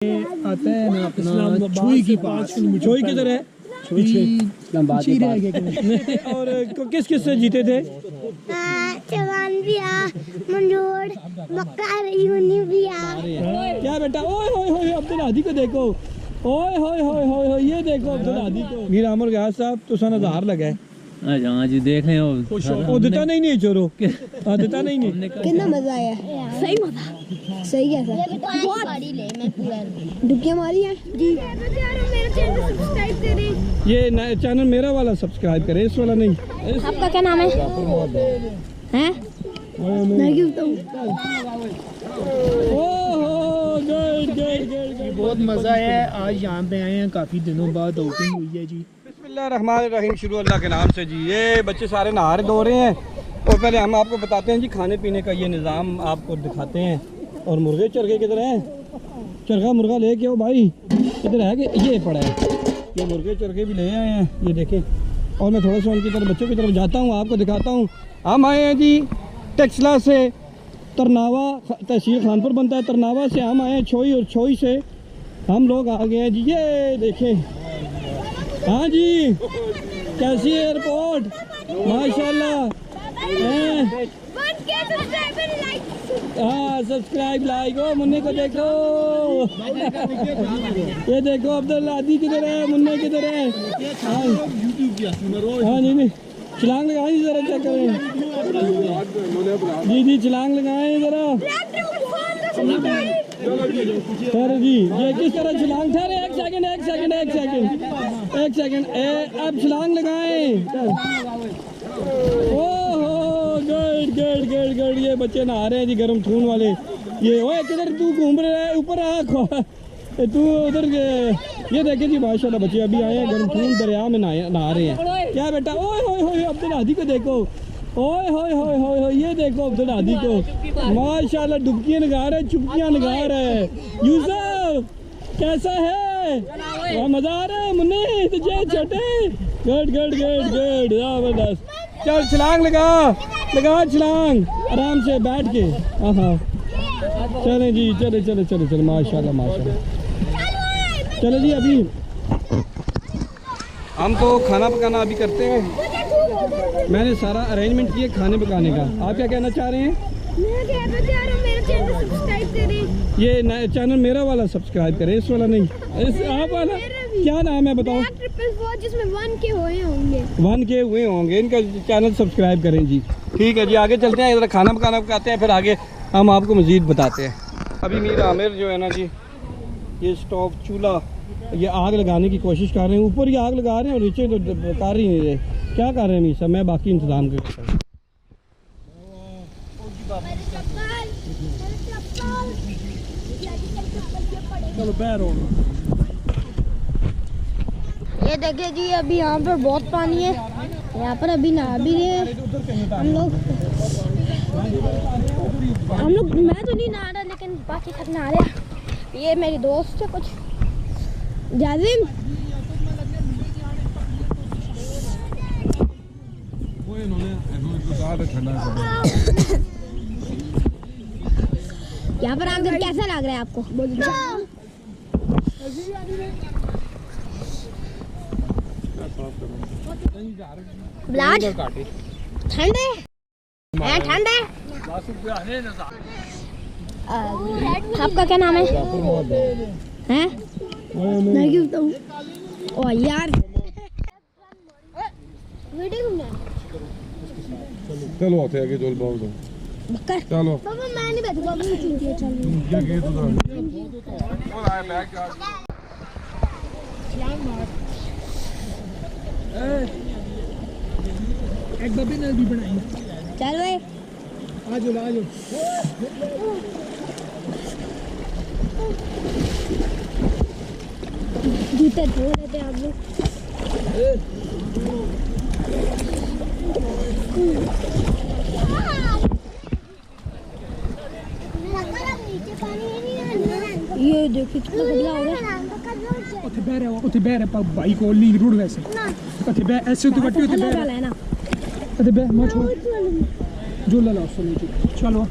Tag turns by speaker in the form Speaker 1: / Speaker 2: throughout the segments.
Speaker 1: आता है ना अपना छुई की पास। छुई किधर है? और किस किस से जीते थे?
Speaker 2: चवान भैया, मंजूर, मक्कार, यूनी भैया।
Speaker 1: क्या बेटा? ओए होए होए अब्दुल हादी को देखो। ओए होए होए होए होए ये देखो अब्दुल हादी को। मीर आमर गया साहब तो सन हजार लगा है।
Speaker 3: हाँ जी देख रहे हो।
Speaker 1: वो देता नहीं चोरो। देता नहीं।
Speaker 2: कितना मजा आया? सही मजा। सही है सर। बहुत गाड़ी ले मैं पूरा डुबकियां मारी है जी। मेरे चैनल सब्सक्राइब करें।
Speaker 1: ये चैनल मेरा वाला सब्सक्राइब करें, इस वाला नहीं।
Speaker 2: आपका क्या नाम है? हैं? मैं क्यों बताऊं?
Speaker 1: Oh good good good.
Speaker 4: बहुत मज़ा है। आज यहाँ पे आए हैं, काफ़ी दिनों बाद आउटिंग हुई है जी।
Speaker 1: बिस्मिल्लाहिर्रहमानिर्रहीम, शुरू अल्लाह के नाम से जी। ये बच्चे सारे नहा धो रहे हैं और पहले हम आपको बताते हैं जी खाने पीने का ये निज़ाम आपको दिखाते हैं। और मुर्गे चरखे किधर हैं? चरखा मुर्गा ले के आओ भाई। किधर है कि ये पड़ा है? ये मुर्गे चरखे भी ले आए हैं, ये देखें। और मैं थोड़ा सा उनकी तरफ बच्चों की तरफ जाता हूँ, आपको दिखाता हूँ। हम आए हैं जी टेक्सला से, तरनावा तहसील खानपुर बनता है। तरनावा से हम आए हैं छोई, और छोई से हम लोग आ गए हैं जी। ये देखें, हाँ जी कैसी है एयरपोर्ट? माशाल्लाह। हाँ सब्सक्राइब लाइक। ओ मुन्ने को देखो। ये देखो अब्दुल हादी किधर है, मुन्ने किधर है? हाँ जी नहीं छलांग लगाएं जरा, चेक करें जी। छलांग लगाएं जरा सर जी। ये किस तरह छलांग? ठहरे एक सेकंड अब छलांग लगाएं। ओहो गुड। ये बच्चे नहा रहे हैं जी, गर्म खून वाले। ये ओए किधर तू घूम रहा है? ऊपर आ तू उधर। ये देखे जी माशाल्लाह बच्चे अभी आए हैं, गर्म खून दरिया में नहा रहे हैं। क्या बेटा? ओए होए होए अब्दुल हादी को देखो। ओए होए होए होए ये देखो अब्दुल हादी को माशाल्लाह, डुबकियां लगा रहे, चुपकियां लगा रहे। यूसुफ कैसा है? मजा आ रहा है मुन्ने तुझे? छोटे गुड जबरदस्त। चल छलांग लगा छलांग आराम से बैठ के। हाँ चले जी, चले माशाल्लाह। चलो जी, अभी हम तो खाना पकाना अभी करते हैं। मैंने सारा अरेंजमेंट किया खाने पकाने का। आप क्या कहना चाह रहे हैं?
Speaker 2: मेरे चैनल सब्सक्राइब करें।
Speaker 1: ये चैनल मेरा वाला सब्सक्राइब करें, इस वाला नहीं। आप वाला क्या नाम है बताओ?
Speaker 2: जिसमें 1K हुए होंगे।
Speaker 1: 1K हुए होंगे, इनका चैनल सब्सक्राइब करें जी। ठीक है जी, आगे चलते हैं। इधर खाना पकाना पकाते हैं, फिर आगे हम आपको मज़ीद बताते हैं। अभी मीर आमिर जो है ना जी, ये स्टोव चूल्हा ये आग लगाने की कोशिश कर रहे हैं। ऊपर ही आग लगा रहे हैं और नीचे तो कर ही नहीं रहे। क्या कर रहे हैं मीर साहब? मैं बाकी इंतज़ाम करता हूँ।
Speaker 4: चलो पैर हो।
Speaker 2: ये देखिए जी, अभी यहाँ पर बहुत पानी है। यहाँ पर अभी नहा भी गए हम लोग। मैं तो नहीं नहा रहा, लेकिन बाकी सब नहा रहे हैं। ये मेरी दोस्त है कुछ जाजिम। यहाँ पर आकर कैसा लग रहा है आपको? ब्लाड ठंडे है, ठंडे। आपका क्या नाम है? हैं? मैं क्यों बताऊं? ओ यार
Speaker 5: चलो आते आगे जोल बाबू
Speaker 2: बक्कर।
Speaker 5: चलो
Speaker 2: पापा मैं नहीं बैठूंगा, मुझे चुनती चल।
Speaker 5: क्या किए तो और आए बैग का
Speaker 4: एक बबी ने भी बनाई।
Speaker 2: चल भाई
Speaker 4: आ जाओ।
Speaker 2: जूते धो लेते हैं आप लोग। ये देखिए कितना गंदा हो गया।
Speaker 4: उथे बहर है भाई को ली रुड़ वैसे। उथे बह ऐसे तो बट्टी उथे बहर
Speaker 2: है ना।
Speaker 4: उथे बह मत छोड़ जो ला चलो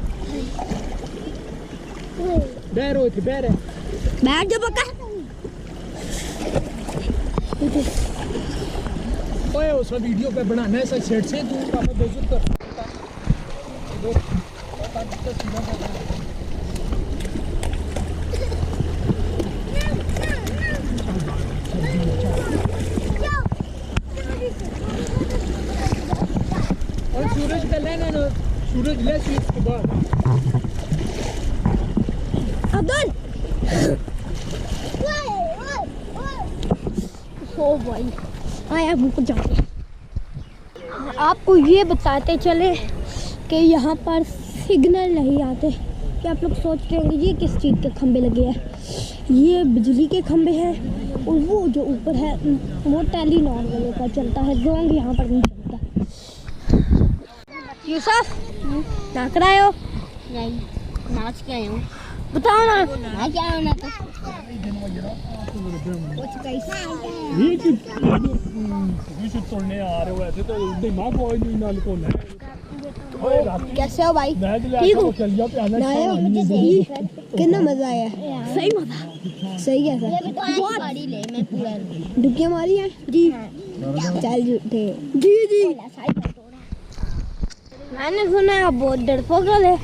Speaker 4: बहर हो थे बहर है।
Speaker 2: बैठ जा पक्का।
Speaker 4: ओए उसका वीडियो पे बनाना है सर सेट से तू पापा बेइज्जत कर और सूरज का लेना ना सूरज ले स्वीट के बाद
Speaker 2: अब्दुल ओ भाई आया मुझको जाके आपको ये बताते चले कि यहाँ पर सिग्नल नहीं आते कि आप लोग सोच रहे होंगे ये किस चीज़ के खंबे लगे हैं। ये बिजली के खंबे हैं और वो जो ऊपर है वो टेलीनॉर वालों का चलता है। जोंग यहाँ पर नहीं चलता। यूसुफ नाच रहे हो?
Speaker 6: नहीं नाच के आया हूँ।
Speaker 2: बताओ ना।
Speaker 6: नाच के आया हूँ ना तो
Speaker 4: तोड़ने आ रहे हो ऐसे तो दिमाग कोई नहीं नाल को
Speaker 2: कैसे हो भाई? ठीक हो? कितना मजा आया? सही मजा। सही है
Speaker 6: ये भी तो आज गाड़ी ले मैं पूरा
Speaker 2: डुबकियाँ मारी हैं जी। चल झूठे जी जी। मैंने सुना है आप बहुत डरपोक है।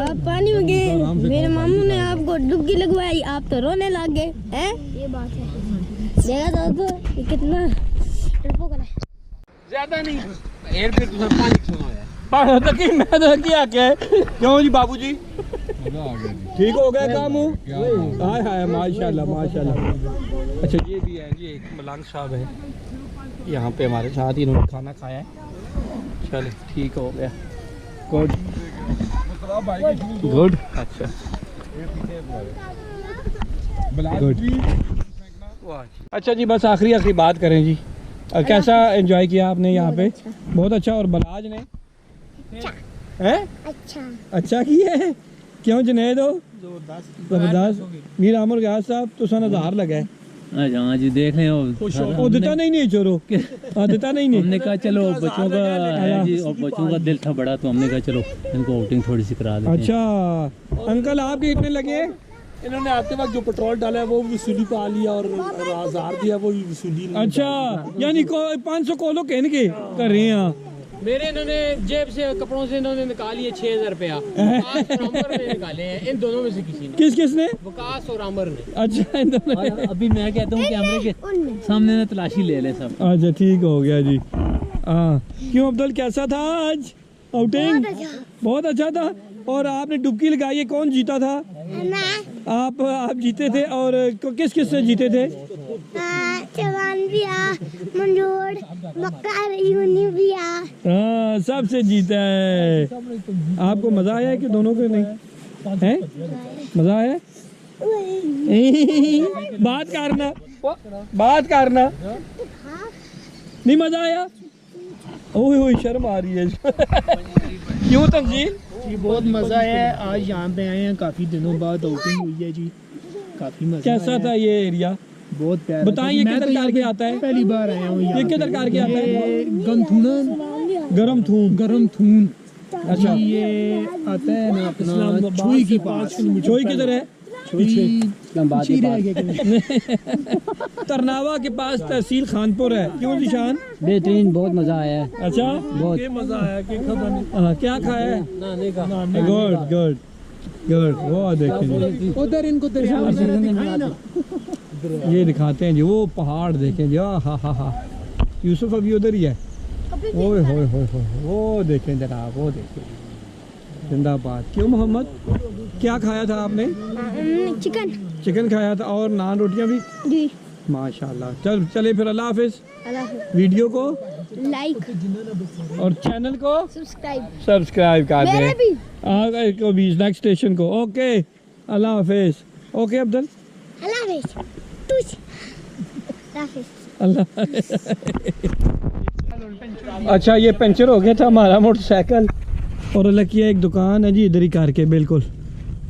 Speaker 2: आप पानी में गए, मेरे मामू ने आपको डुबकी लगवाई, आप तो रोने लग गए हैं।
Speaker 6: ये बात है।
Speaker 2: देखा तो ये कितना डरपोक है।
Speaker 1: ज्यादा नहीं एयर पे तुझे पानी सुनो यार पानी तो की मैं तो क्या क्यों जी बाबूजी
Speaker 5: मजा आ गया जी।
Speaker 1: ठीक हो गया काम हो
Speaker 5: क्या बात
Speaker 1: हाय हाय माशाल्लाह माशाल्लाह। अच्छा ये भी है जी एक मलांग साहब है यहाँ पे हमारे साथ ही इन्होंने खाना खाया है। चले ठीक हो गया गुड
Speaker 5: मतलब भाई के जूस दो
Speaker 1: गुड। अच्छा
Speaker 5: ब्लास्ट
Speaker 1: Good.
Speaker 5: भी
Speaker 1: अच्छा जी बस आखिरी बात करें जी कैसा एंजॉय किया आपने यहाँ पे? बहुत अच्छा। और बलाज ने हैं अच्छा किया है क्यों जुनैद हो? जबरदस्त। मीर आमर गयास साहब तो नज़ार लगा है।
Speaker 3: हाँ जी देख रहे हो
Speaker 1: वो देता नहीं चोरो देता नहीं
Speaker 3: हमने कहा चलो बच्चों का है जी और बच्चों का दिल था बड़ा तो हमने कहा चलो इनको आउटिंग थोड़ी सी करा देते हैं।
Speaker 1: अच्छा अंकल आपके कितने लगे?
Speaker 4: इन्होंने आते वक्त जो पेट्रोल डाला है वो वसूली पा लिया और 1000 दिया वो वसूली नहीं।
Speaker 1: अच्छा यानी 500 कोलो कहने के कर रहे हैं।
Speaker 4: मेरे इन्होंने जेब से कपड़ों से इन्होंने निकाली है 6000 रुपया। वकास और अमर ने निकाले हैं इन दोनों में से किसी ने।
Speaker 1: किसने?
Speaker 4: वकास और अमर ने।
Speaker 1: अच्छा इन दोनों ने।
Speaker 3: और अभी मैं कहता हूँ कैमरे के सामने ना तलाशी ले लें सब।
Speaker 1: अच्छा ठीक हो गया जी। हाँ क्यों अब्दुल कैसा था आज आउटिंग? बहुत अच्छा था। और आपने डुबकी लगाई है कौन जीता था? आप जीते थे। और किस से जीते थे?
Speaker 2: चवान भी आ, मंजूर, मक्का यूनी भी आ।
Speaker 1: हाँ सबसे जीता है। आपको मजा आया है कि दोनों को नहीं है? मजा आया? बात करना नहीं मजा आया? ओह शर्म आ रही है क्यों तंजील?
Speaker 4: जी बहुत मज़ा है। आज यहाँ पे आए हैं काफ़ी दिनों बाद आउटिंग हुई है जी। काफ़ी मज़ा
Speaker 1: कैसा था ये एरिया?
Speaker 4: बहुत प्यारा।
Speaker 1: बताइए ये किधर करके आता है?
Speaker 4: पहली बार आया हूँ
Speaker 1: ये किधर करके आता है?
Speaker 4: गंथुना
Speaker 1: गरम थून।
Speaker 4: गरम थून।
Speaker 1: अच्छा
Speaker 4: ये आता है ना अपना छुई के पास।
Speaker 1: छोई किधर है?
Speaker 4: पीछे रह गया।
Speaker 1: तरनावा के पास तहसील खानपुर है। क्यों निशान?
Speaker 3: बेहतरीन बहुत मजा आया है।
Speaker 1: अच्छा
Speaker 3: बहुत
Speaker 4: मज़ा आया कि खबर
Speaker 1: क्या खाया है? Good good good. वो देखें
Speaker 4: उधर इनको
Speaker 1: ये दिखाते हैं जी वो पहाड़ देखें जी। हा यूसुफ अभी उधर ही है। ओए होए होए होए वो देखें जनाब वो देखें जिंदाबाद। क्यों मोहम्मद क्या खाया था आपने? चिकन खाया था और नान रोटियां भी
Speaker 2: जी।
Speaker 1: माशाल्लाह। चले फिर अल्लाह हाफिज। वीडियो को
Speaker 2: लाइक
Speaker 1: और चैनल को
Speaker 2: सब्सक्राइब
Speaker 1: कर
Speaker 2: मेरे
Speaker 1: दें।
Speaker 2: भी
Speaker 1: आगे को भी नेक्स्ट स्टेशन को। ओके अल्लाह हाफिज। ओके अब्दुल अल्लाह। अच्छा ये पंचर हो गया था हमारा मोटरसाइकिल और अल्लाह की एक दुकान है जी इधर ही करके बिल्कुल।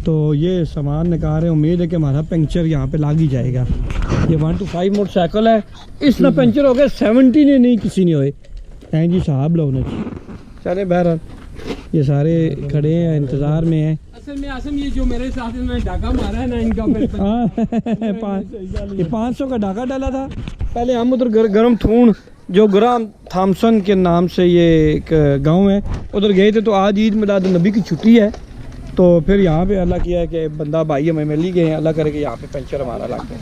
Speaker 1: तो ये सामान निकाल रहे हैं। उम्मीद है कि हमारा पंचर यहाँ पे लाग ही जाएगा। ये 1 to 5 मोटरसाइकिल है। इसमें पंचर हो गया 70 ने नहीं किसी ने हुए हैं जी साहब लोग ने। चले बहरहाल ये सारे खड़े हैं इंतज़ार में हैं।
Speaker 4: असल में आसम ये जो मेरे साथ इन्होंने डाका मारा है ना इनका फिर
Speaker 1: हाँ ये 500 का डाका डाला था। पहले हम उधर गरम थून जो ग्राम थॉमसन के नाम से ये एक गांव है उधर गए थे। तो आज ईद मिलाद नबी की छुट्टी है तो फिर यहाँ पे अल्लाह किया है कि बंदा भाई हमें मिल ही गए हैं। अल्लाह करे कि यहाँ पे पंचर हमारा लग गया।